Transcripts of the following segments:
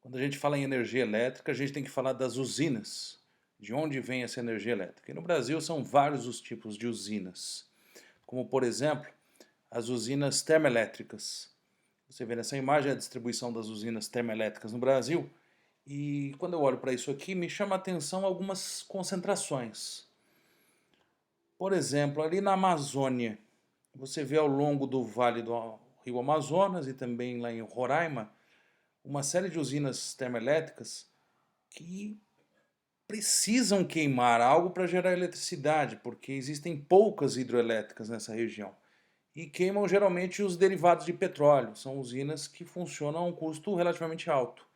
Quando a gente fala em energia elétrica, a gente tem que falar das usinas. De onde vem essa energia elétrica? E no Brasil são vários os tipos de usinas, como por exemplo, as usinas termoelétricas. Você vê nessa imagem a distribuição das usinas termoelétricas no Brasil. E quando eu olho para isso aqui, me chama a atenção algumas concentrações. Por exemplo, ali na Amazônia, você vê ao longo do vale do Rio Amazonas e também lá em Roraima, uma série de usinas termoelétricas que precisam queimar algo para gerar eletricidade, porque existem poucas hidroelétricas nessa região. E queimam geralmente os derivados de petróleo. São usinas que funcionam a um custo relativamente alto.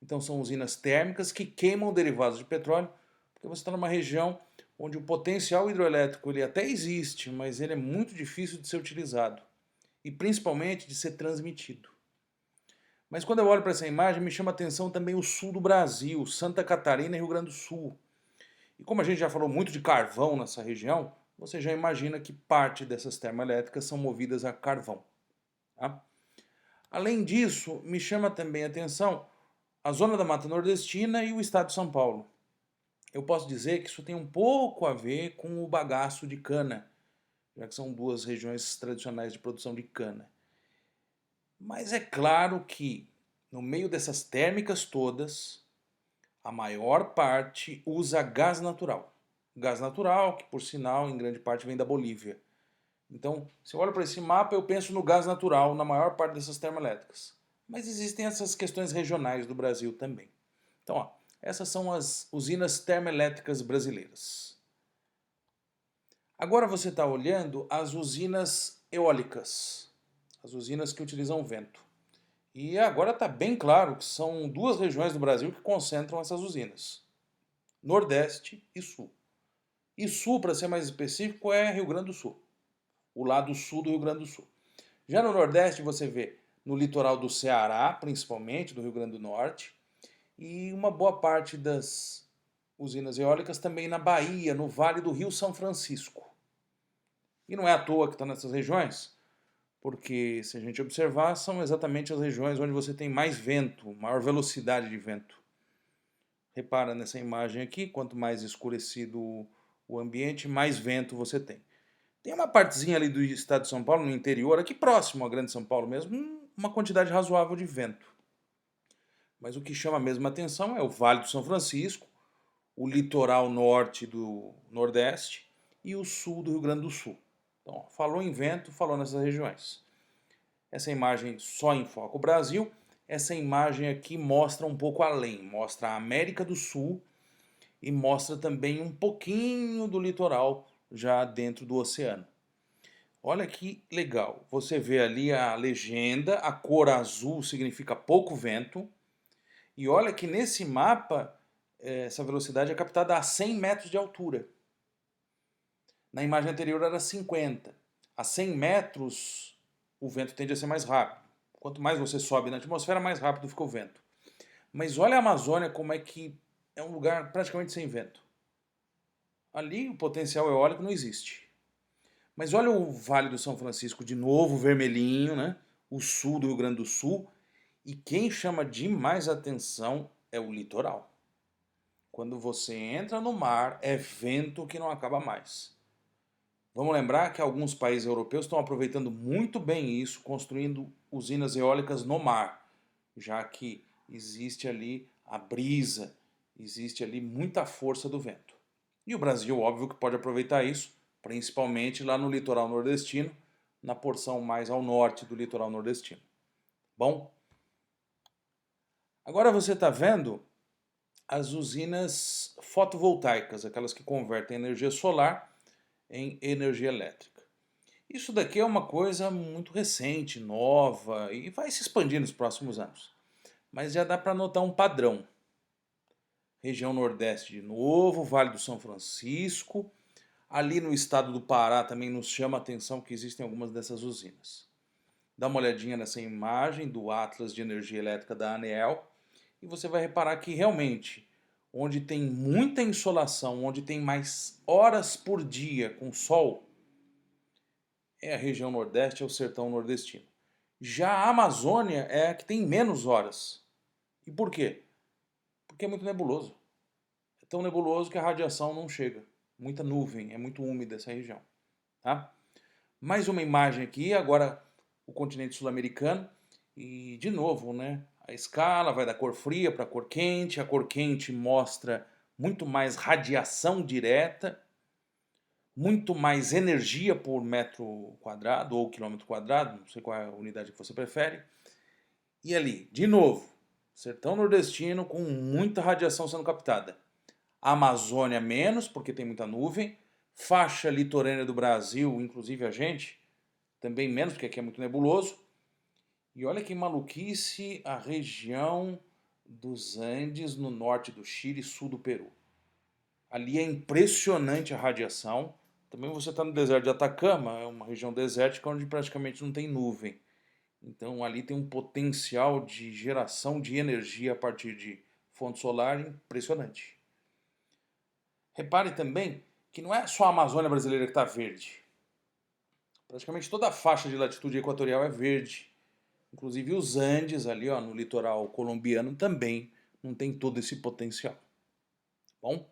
Então são usinas térmicas que queimam derivados de petróleo, porque você está numa região onde o potencial hidroelétrico ele até existe, mas ele é muito difícil de ser utilizado. E principalmente de ser transmitido. Mas quando eu olho para essa imagem, me chama a atenção também o sul do Brasil, Santa Catarina e Rio Grande do Sul. E como a gente já falou muito de carvão nessa região, você já imagina que parte dessas termoelétricas são movidas a carvão. Tá? Além disso, me chama também a atenção a zona da Mata Nordestina e o estado de São Paulo. Eu posso dizer que isso tem um pouco a ver com o bagaço de cana, já que são duas regiões tradicionais de produção de cana. Mas é claro que, no meio dessas térmicas todas, a maior parte usa gás natural. Gás natural, que por sinal, em grande parte, vem da Bolívia. Então, se eu olho para esse mapa, eu penso no gás natural na maior parte dessas termoelétricas. Mas existem essas questões regionais do Brasil também. Então, ó, essas são as usinas termoelétricas brasileiras. Agora você está olhando as usinas eólicas, as usinas que utilizam vento. E agora está bem claro que são duas regiões do Brasil que concentram essas usinas: Nordeste e Sul. E Sul, para ser mais específico, é Rio Grande do Sul, o lado sul do Rio Grande do Sul. Já no Nordeste você vê no litoral do Ceará, principalmente, do Rio Grande do Norte, e uma boa parte das usinas eólicas também na Bahia, no Vale do Rio São Francisco. E não é à toa que está nessas regiões, porque se a gente observar, são exatamente as regiões onde você tem mais vento, maior velocidade de vento. Repara nessa imagem aqui, quanto mais escurecido o ambiente, mais vento você tem. Tem uma partezinha ali do estado de São Paulo, no interior, aqui próximo à Grande São Paulo mesmo, uma quantidade razoável de vento. Mas o que chama mesmo a atenção é o Vale do São Francisco, o litoral norte do Nordeste e o sul do Rio Grande do Sul. Então, falou em vento, falou nessas regiões. Essa imagem só enfoca o Brasil. Essa imagem aqui mostra um pouco além, mostra a América do Sul e mostra também um pouquinho do litoral já dentro do oceano. Olha que legal, você vê ali a legenda, a cor azul significa pouco vento, e olha que nesse mapa essa velocidade é captada a 100 metros de altura. Na imagem anterior era 50. A 100 metros o vento tende a ser mais rápido. Quanto mais você sobe na atmosfera, mais rápido fica o vento. Mas olha a Amazônia como é que é um lugar praticamente sem vento. Ali o potencial eólico não existe. Mas olha o Vale do São Francisco de novo, vermelhinho, né? O sul do Rio Grande do Sul. E quem chama demais atenção é o litoral. Quando você entra no mar, é vento que não acaba mais. Vamos lembrar que alguns países europeus estão aproveitando muito bem isso, construindo usinas eólicas no mar, já que existe ali a brisa, existe ali muita força do vento. E o Brasil, óbvio que pode aproveitar isso, principalmente lá no litoral nordestino, na porção mais ao norte do litoral nordestino. Bom, agora você está vendo as usinas fotovoltaicas, aquelas que convertem energia solar em energia elétrica. Isso daqui é uma coisa muito recente, nova e vai se expandir nos próximos anos. Mas já dá para notar um padrão. Região Nordeste de novo, Vale do São Francisco. Ali no estado do Pará também nos chama a atenção que existem algumas dessas usinas. Dá uma olhadinha nessa imagem do Atlas de Energia Elétrica da ANEEL e você vai reparar que realmente, onde tem muita insolação, onde tem mais horas por dia com sol, é a região Nordeste, é o sertão nordestino. Já a Amazônia é a que tem menos horas E por quê? Porque é muito nebuloso. É tão nebuloso que a radiação não chega. Muita nuvem, é muito úmida essa região. Tá? Mais uma imagem aqui, agora o continente sul-americano. E de novo, né? A escala vai da cor fria para a cor quente. A cor quente mostra muito mais radiação direta, muito mais energia por metro quadrado ou quilômetro quadrado, não sei qual é a unidade que você prefere. E ali, de novo, sertão nordestino com muita radiação sendo captada. A Amazônia menos, porque tem muita nuvem. Faixa litorânea do Brasil, inclusive a gente, também menos, porque aqui é muito nebuloso. E olha que maluquice a região dos Andes, no norte do Chile e sul do Peru. Ali é impressionante a radiação. Também você está no deserto de Atacama, é uma região desértica onde praticamente não tem nuvem. Então ali tem um potencial de geração de energia a partir de fonte solar impressionante. Repare também que não é só a Amazônia brasileira que está verde. Praticamente toda a faixa de latitude equatorial é verde. Inclusive os Andes ali ó, no litoral colombiano também não tem todo esse potencial. Bom,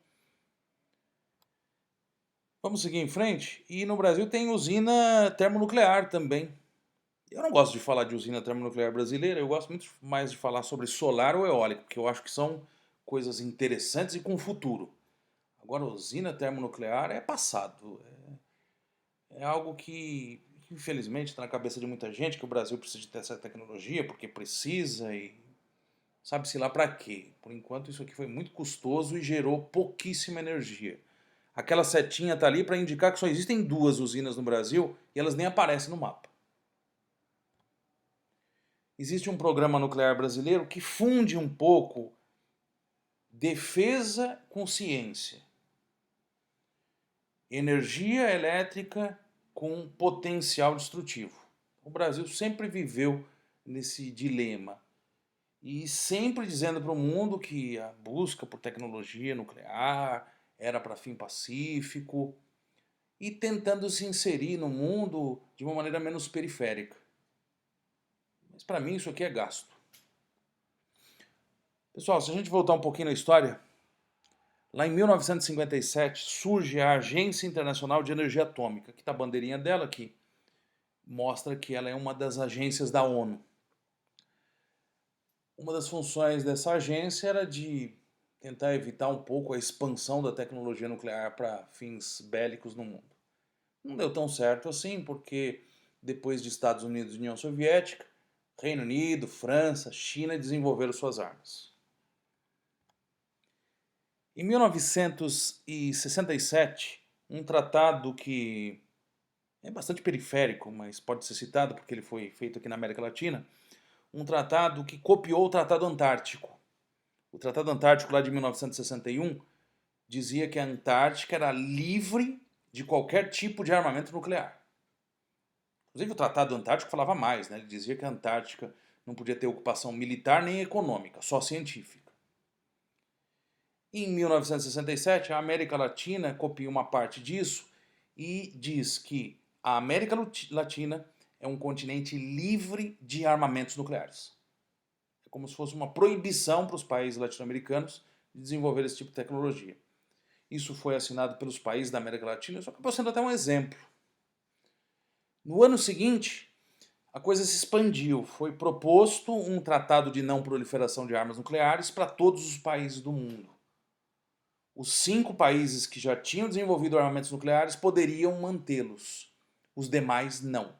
vamos seguir em frente. E no Brasil tem usina termonuclear também. Eu não gosto de falar de usina termonuclear brasileira, eu gosto muito mais de falar sobre solar ou eólica, porque eu acho que são coisas interessantes e com futuro. Agora, usina termonuclear é passado. É algo que, infelizmente, está na cabeça de muita gente, que o Brasil precisa de ter essa tecnologia, porque precisa e sabe-se lá para quê. Por enquanto, isso aqui foi muito custoso e gerou pouquíssima energia. Aquela setinha está ali para indicar que só existem 2 usinas no Brasil e elas nem aparecem no mapa. Existe um programa nuclear brasileiro que funde um pouco defesa com ciência. Energia elétrica com potencial destrutivo. O Brasil sempre viveu nesse dilema e sempre dizendo para o mundo que a busca por tecnologia nuclear era para fim pacífico e tentando se inserir no mundo de uma maneira menos periférica. Mas para mim isso aqui é gasto. Pessoal, se a gente voltar um pouquinho na história, lá em 1957 surge a Agência Internacional de Energia Atômica, que está a bandeirinha dela aqui, mostra que ela é uma das agências da ONU. Uma das funções dessa agência era de tentar evitar um pouco a expansão da tecnologia nuclear para fins bélicos no mundo. Não deu tão certo assim, porque depois de Estados Unidos e União Soviética, Reino Unido, França, China desenvolveram suas armas. Em 1967, um tratado que é bastante periférico, mas pode ser citado porque ele foi feito aqui na América Latina, um tratado que copiou o Tratado Antártico. O Tratado Antártico lá de 1961 dizia que a Antártica era livre de qualquer tipo de armamento nuclear. Inclusive o Tratado Antártico falava mais, né? Ele dizia que a Antártica não podia ter ocupação militar nem econômica, só científica. Em 1967, a América Latina copia uma parte disso e diz que a América Latina é um continente livre de armamentos nucleares. É como se fosse uma proibição para os países latino-americanos de desenvolver esse tipo de tecnologia. Isso foi assinado pelos países da América Latina, só que acabou sendo até um exemplo. No ano seguinte, a coisa se expandiu. Foi proposto um tratado de não proliferação de armas nucleares para todos os países do mundo. Os 5 países que já tinham desenvolvido armamentos nucleares poderiam mantê-los. Os demais não.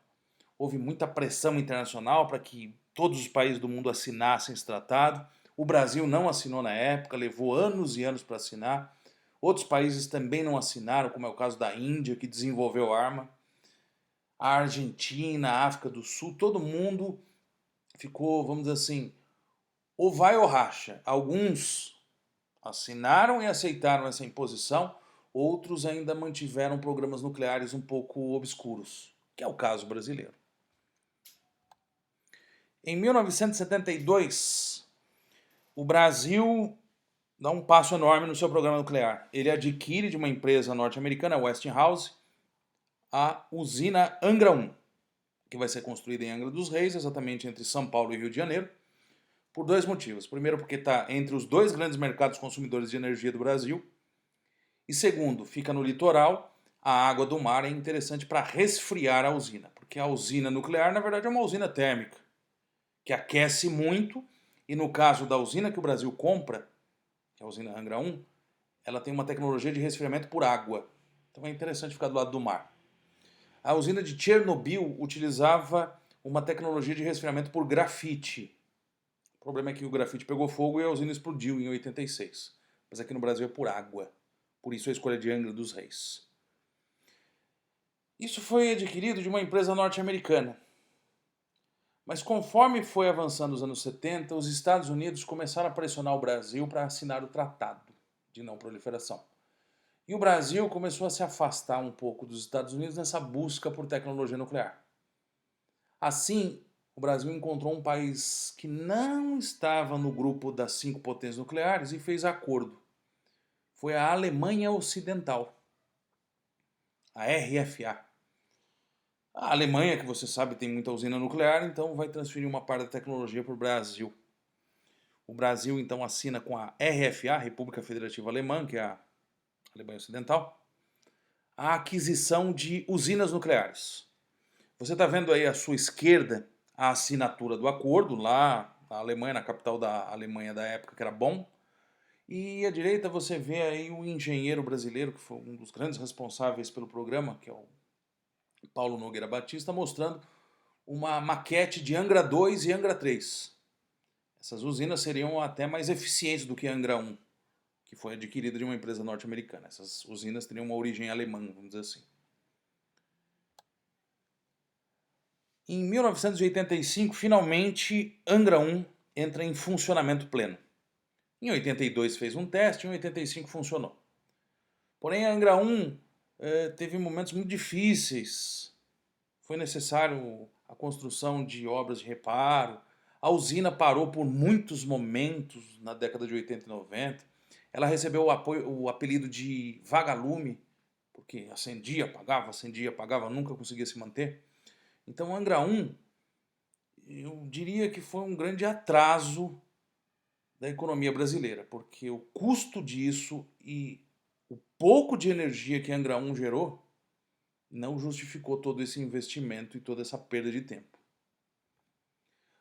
Houve muita pressão internacional para que todos os países do mundo assinassem esse tratado. O Brasil não assinou na época, levou anos e anos para assinar. Outros países também não assinaram, como é o caso da Índia, que desenvolveu arma. A Argentina, a África do Sul, todo mundo ficou, vamos dizer assim, ou vai ou racha. Alguns assinaram e aceitaram essa imposição, outros ainda mantiveram programas nucleares um pouco obscuros, que é o caso brasileiro. Em 1972, o Brasil dá um passo enorme no seu programa nuclear. Ele adquire de uma empresa norte-americana, Westinghouse, a usina Angra 1, que vai ser construída em Angra dos Reis, exatamente entre São Paulo e Rio de Janeiro, Por dois motivos. Primeiro, porque está entre os dois grandes mercados consumidores de energia do Brasil. E segundo, fica no litoral, a água do mar é interessante para resfriar a usina. Porque a usina nuclear, na verdade, é uma usina térmica, que aquece muito. E no caso da usina que o Brasil compra, que é a usina Angra 1, ela tem uma tecnologia de resfriamento por água. Então é interessante ficar do lado do mar. A usina de Chernobyl utilizava uma tecnologia de resfriamento por grafite. O problema é que o grafite pegou fogo e a usina explodiu em 86. Mas aqui no Brasil é por água. Por isso a escolha de Angra dos Reis. Isso foi adquirido de uma empresa norte-americana. Mas conforme foi avançando os anos 70, os Estados Unidos começaram a pressionar o Brasil para assinar o Tratado de Não Proliferação. E o Brasil começou a se afastar um pouco dos Estados Unidos nessa busca por tecnologia nuclear. Assim, o Brasil encontrou um país que não estava no grupo das 5 potências nucleares e fez acordo. Foi a Alemanha Ocidental, a RFA. A Alemanha, que você sabe, tem muita usina nuclear, então vai transferir uma parte da tecnologia para o Brasil. O Brasil, então, assina com a RFA, República Federativa Alemã, que é a Alemanha Ocidental, a aquisição de usinas nucleares. Você está vendo aí à sua esquerda a assinatura do acordo, lá na Alemanha, na capital da Alemanha da época, que era Bonn. E à direita você vê aí o engenheiro brasileiro, que foi um dos grandes responsáveis pelo programa, que é o Paulo Nogueira Batista, mostrando uma maquete de Angra 2 e Angra 3. Essas usinas seriam até mais eficientes do que a Angra 1, que foi adquirida de uma empresa norte-americana. Essas usinas teriam uma origem alemã, vamos dizer assim. Em 1985, finalmente, Angra 1 entra em funcionamento pleno. Em 82 fez um teste, em 85 funcionou. Porém, a Angra 1 teve momentos muito difíceis. Foi necessário a construção de obras de reparo. A usina parou por muitos momentos na década de 80 e 90. Ela recebeu o apelido de vagalume, porque acendia, apagava, nunca conseguia se manter. Então, Angra 1, eu diria que foi um grande atraso da economia brasileira, porque o custo disso e o pouco de energia que Angra 1 gerou não justificou todo esse investimento e toda essa perda de tempo.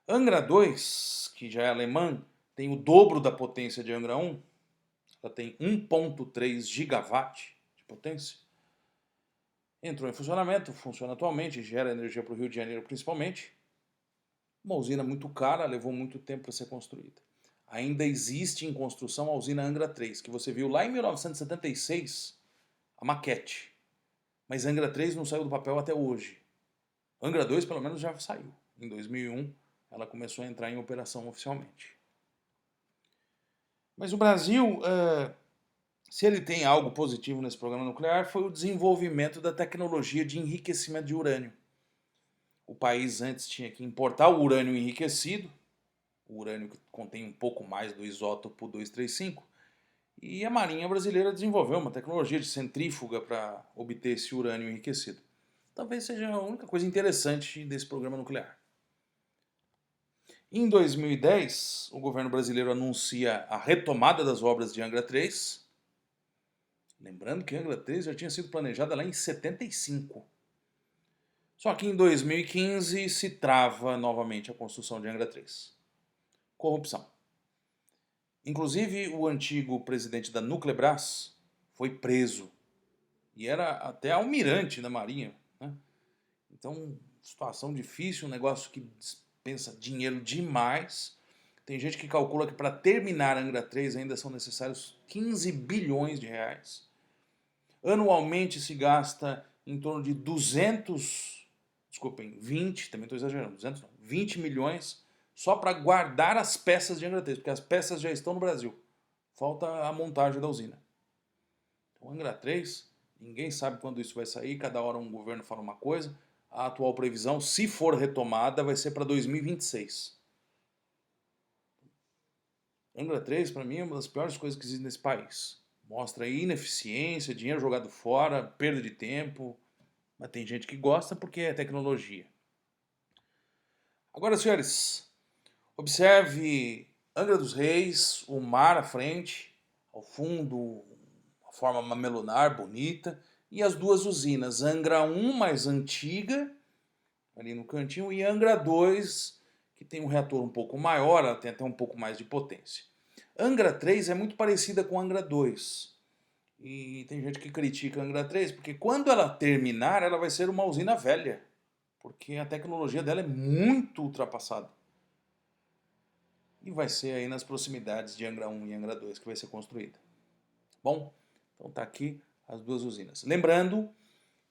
Angra 2, que já é alemã, tem o dobro da potência de Angra 1, ela tem 1,3 gigawatt de potência. Entrou em funcionamento, funciona atualmente, gera energia para o Rio de Janeiro principalmente. Uma usina muito cara, levou muito tempo para ser construída. Ainda existe em construção a usina Angra 3, que você viu lá em 1976, a maquete. Mas Angra 3 não saiu do papel até hoje. Angra 2 pelo menos já saiu. Em 2001 ela começou a entrar em operação oficialmente. Mas o Brasil, se ele tem algo positivo nesse programa nuclear, foi o desenvolvimento da tecnologia de enriquecimento de urânio. O país antes tinha que importar o urânio enriquecido, o urânio que contém um pouco mais do isótopo 235, e a Marinha Brasileira desenvolveu uma tecnologia de centrífuga para obter esse urânio enriquecido. Talvez seja a única coisa interessante desse programa nuclear. Em 2010, o governo brasileiro anuncia a retomada das obras de Angra 3. Lembrando que Angra 3 já tinha sido planejada lá em 75. Só que em 2015 se trava novamente a construção de Angra 3. Corrupção. Inclusive, o antigo presidente da Nuclebras foi preso. E era até almirante da Marinha, né? Então, situação difícil, um negócio que dispensa dinheiro demais. Tem gente que calcula que para terminar Angra 3 ainda são necessários 15 bilhões de reais. Anualmente se gasta em torno de 20, também estou exagerando, 200 não, 20 milhões só para guardar as peças de Angra 3, porque as peças já estão no Brasil. Falta a montagem da usina. Então, Angra 3, ninguém sabe quando isso vai sair, cada hora um governo fala uma coisa. A atual previsão, se for retomada, vai ser para 2026. Angra 3, para mim, é uma das piores coisas que existem nesse país. Mostra ineficiência, dinheiro jogado fora, perda de tempo. Mas tem gente que gosta porque é tecnologia. Agora, senhores, Observe Angra dos Reis, o mar à frente, ao fundo, uma forma mamelunar, bonita, e as duas usinas, Angra 1 mais antiga, ali no cantinho, e Angra 2, que tem um reator um pouco maior, ela tem até um pouco mais de potência. Angra 3 é muito parecida com Angra 2. E tem gente que critica a Angra 3, porque quando ela terminar, ela vai ser uma usina velha. Porque a tecnologia dela é muito ultrapassada. E vai ser aí nas proximidades de Angra 1 e Angra 2 que vai ser construída. Bom, então tá aqui as duas usinas. Lembrando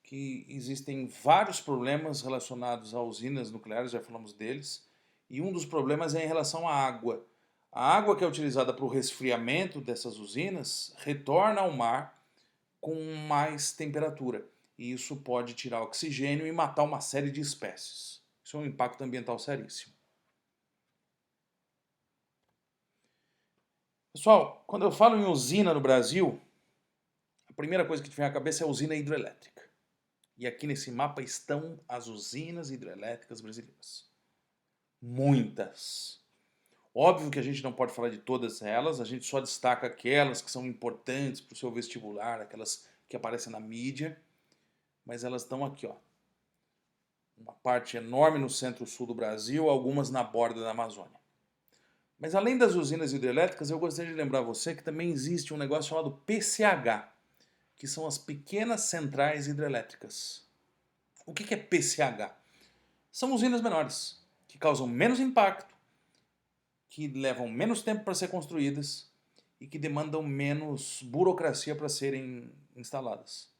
que existem vários problemas relacionados a usinas nucleares, já falamos deles, e um dos problemas é em relação à água. A água que é utilizada para o resfriamento dessas usinas retorna ao mar com mais temperatura. E isso pode tirar oxigênio e matar uma série de espécies. Isso é um impacto ambiental seríssimo. Pessoal, quando eu falo em usina no Brasil, a primeira coisa que te vem à cabeça é a usina hidrelétrica. E aqui nesse mapa estão as usinas hidrelétricas brasileiras. Muitas. Óbvio que a gente não pode falar de todas elas, a gente só destaca aquelas que são importantes para o seu vestibular, aquelas que aparecem na mídia, mas elas estão aqui, ó. Uma parte enorme no centro-sul do Brasil, algumas na borda da Amazônia. Mas além das usinas hidrelétricas, eu gostaria de lembrar você que também existe um negócio chamado PCH, que são as pequenas centrais hidrelétricas. O que é PCH? São usinas menores, que causam menos impacto, que levam menos tempo para ser construídas e que demandam menos burocracia para serem instaladas.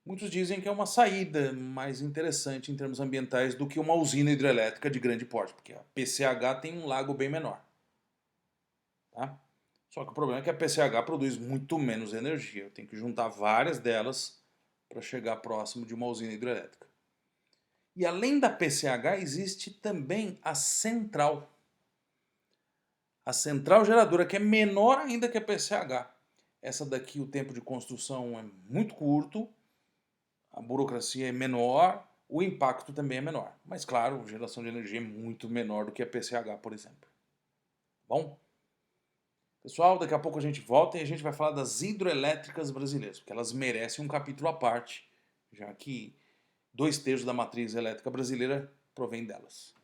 Muitos dizem que é uma saída mais interessante em termos ambientais do que uma usina hidrelétrica de grande porte, porque a PCH tem um lago bem menor. Tá? Só que o problema é que a PCH produz muito menos energia. Eu tenho que juntar várias delas para chegar próximo de uma usina hidrelétrica. E além da PCH existe também a central. A central geradora, que é menor ainda que a PCH. Essa daqui, o tempo de construção é muito curto, a burocracia é menor, o impacto também é menor. Mas claro, a geração de energia é muito menor do que a PCH, por exemplo. Bom? Pessoal, daqui a pouco a gente volta e a gente vai falar das hidroelétricas brasileiras, porque elas merecem um capítulo à parte, já que 2/3 da matriz elétrica brasileira provém delas.